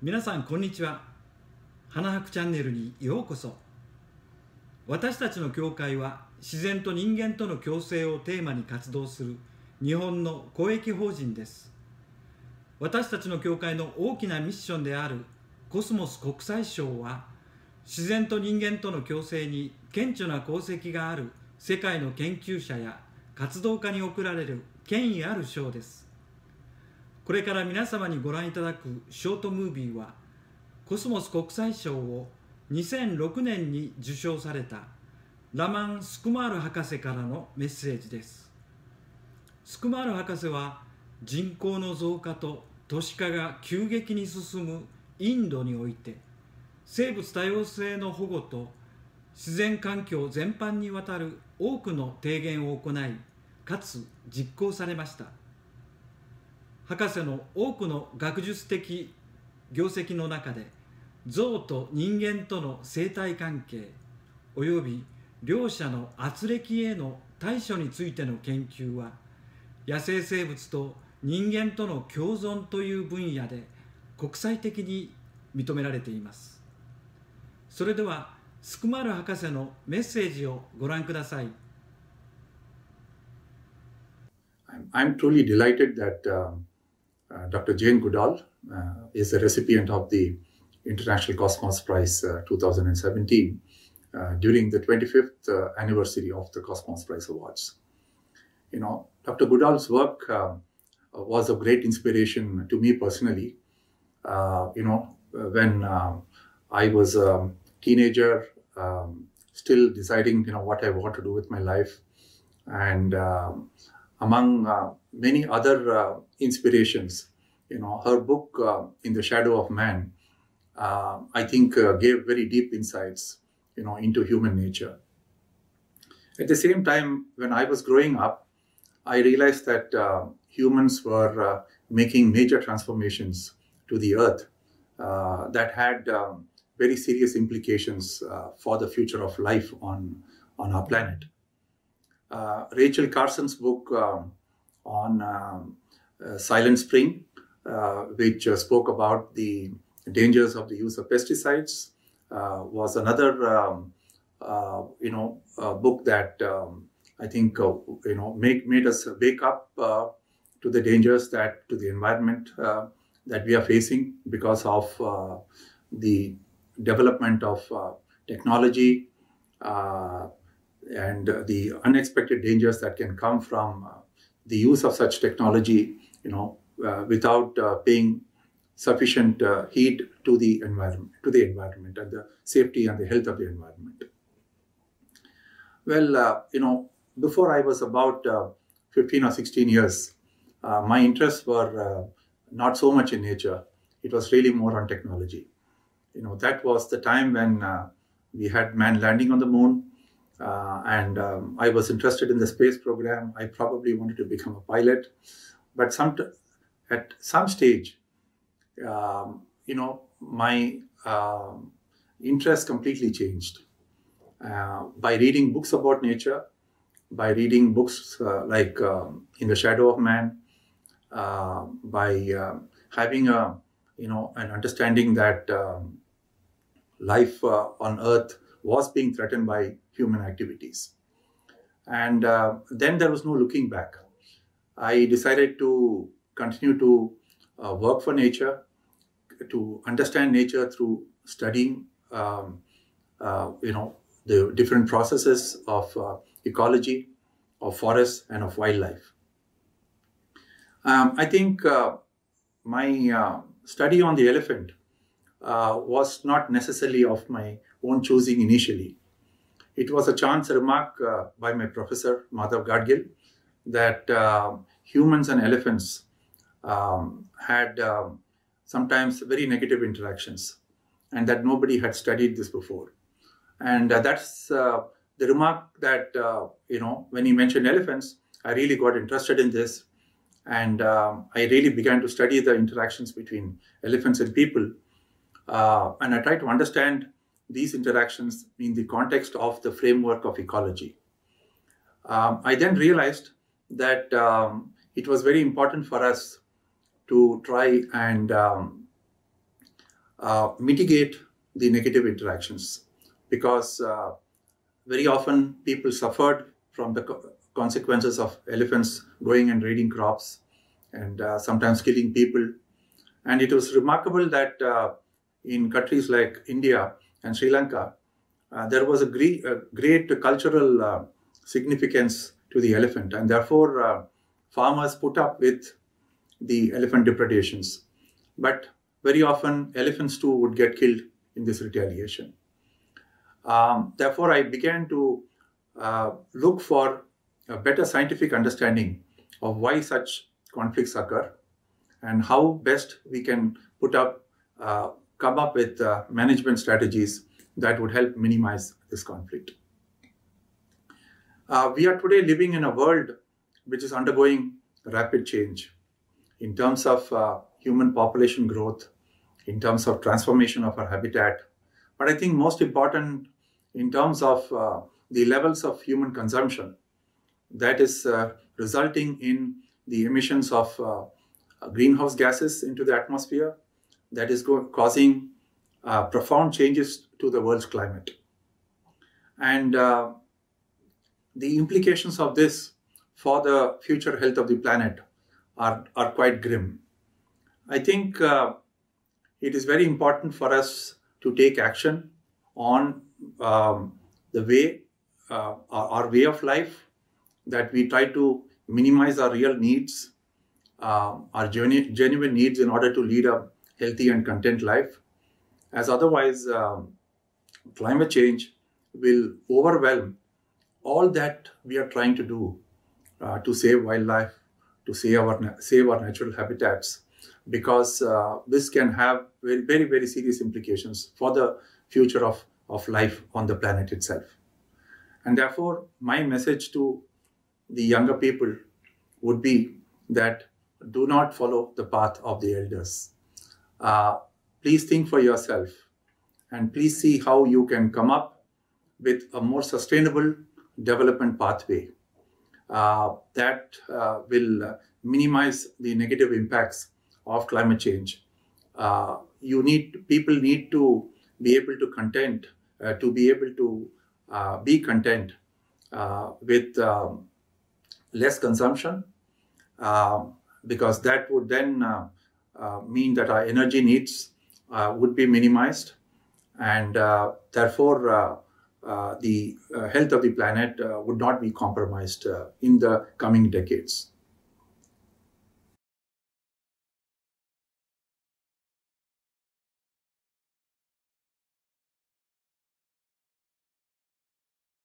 皆さんこんにちは。花博チャンネルにようこそ。私たちの教会は自然と人間との共生をテーマに活動する日本の公益法人です。私たちの教会の大きなミッションであるコスモス国際賞は、自然と人間との共生に顕著な功績がある世界の研究者や活動家に贈られる権威ある賞です。これから皆様にご覧いただくショートムービーは、コスモス国際賞を2006年に受賞されたラマン・スクマール博士からのメッセージです。スクマール博士は、人口の増加と都市化が急激に進むインドにおいて、生物多様性の保護と自然環境全般にわたる多くの提言を行い、かつ実行されました。博士の多くの学術的業績の中で、象と人間との生態関係および両者の軋轢への対処についての研究は、野生生物と人間との共存という分野で国際的に認められています。それではスクマル博士のメッセージをご覧ください。I'm truly delighted that Dr. Jane Goodall is the recipient of the International Cosmos Prize 2017 during the 25th anniversary of the Cosmos Prize Awards. You know, Dr. Goodall's work was of great inspiration to me personally. When I was a teenager, still deciding, what I want to do with my life, and among many other inspirations, her book, In the Shadow of Man, I think gave very deep insights, into human nature. At the same time, when I was growing up, I realized that humans were making major transformations to the earth that had very serious implications for the future of life on our planet. Rachel Carson's book on Silent Spring, which spoke about the dangers of the use of pesticides, was another book that I think made us wake up to the dangers to the environment that we are facing because of the development of technology and the unexpected dangers that can come from the use of such technology, without paying sufficient heed to the environment and the safety and the health of the environment. Well, before I was about 15 or 16 years, my interests were not so much in nature. It was really more on technology. That was the time when we had man landing on the moon, and I was interested in the space program. I probably wanted to become a pilot, but at some stage, my interest completely changed. By reading books about nature, by reading books like In the Shadow of Man, by having an understanding that life on Earth was being threatened by human activities. And then there was no looking back. I decided to continue to work for nature, to understand nature through studying, the different processes of ecology, of forests, and of wildlife. I think my study on the elephant was not necessarily of my own choosing initially. It was a chance remark by my professor, Madhav Gadgil, that humans and elephants had sometimes very negative interactions, and that nobody had studied this before. And that's the remark that, when he mentioned elephants, I really got interested in this. And I really began to study the interactions between elephants and people. And I tried to understand these interactions in the context of the framework of ecology. I then realized that it was very important for us to try and mitigate the negative interactions, because very often people suffered from the consequences of elephants going and raiding crops and sometimes killing people. And it was remarkable that in countries like India and Sri Lanka, there was a great cultural significance to the elephant, and therefore farmers put up with the elephant depredations. But very often elephants too would get killed in this retaliation. Therefore, I began to look for a better scientific understanding of why such conflicts occur and how best we can come up with management strategies that would help minimize this conflict. We are today living in a world which is undergoing rapid change in terms of human population growth, in terms of transformation of our habitat, but I think most important in terms of the levels of human consumption that is resulting in the emissions of greenhouse gases into the atmosphere, that is causing profound changes to the world's climate. And the implications of this for the future health of the planet are quite grim. I think it is very important for us to take action on the way, our way of life, that we try to minimize our real needs, our genuine needs in order to lead a healthy and content life, as otherwise climate change will overwhelm all that we are trying to do to save wildlife, to save our natural habitats, because this can have very, very serious implications for the future of life on the planet itself. And therefore, my message to the younger people would be that do not follow the path of the elders. Please think for yourself, and please see how you can come up with a more sustainable development pathway that will minimize the negative impacts of climate change. People need to be able to be content with less consumption, because that would then mean that our energy needs would be minimized, and therefore the health of the planet would not be compromised in the coming decades.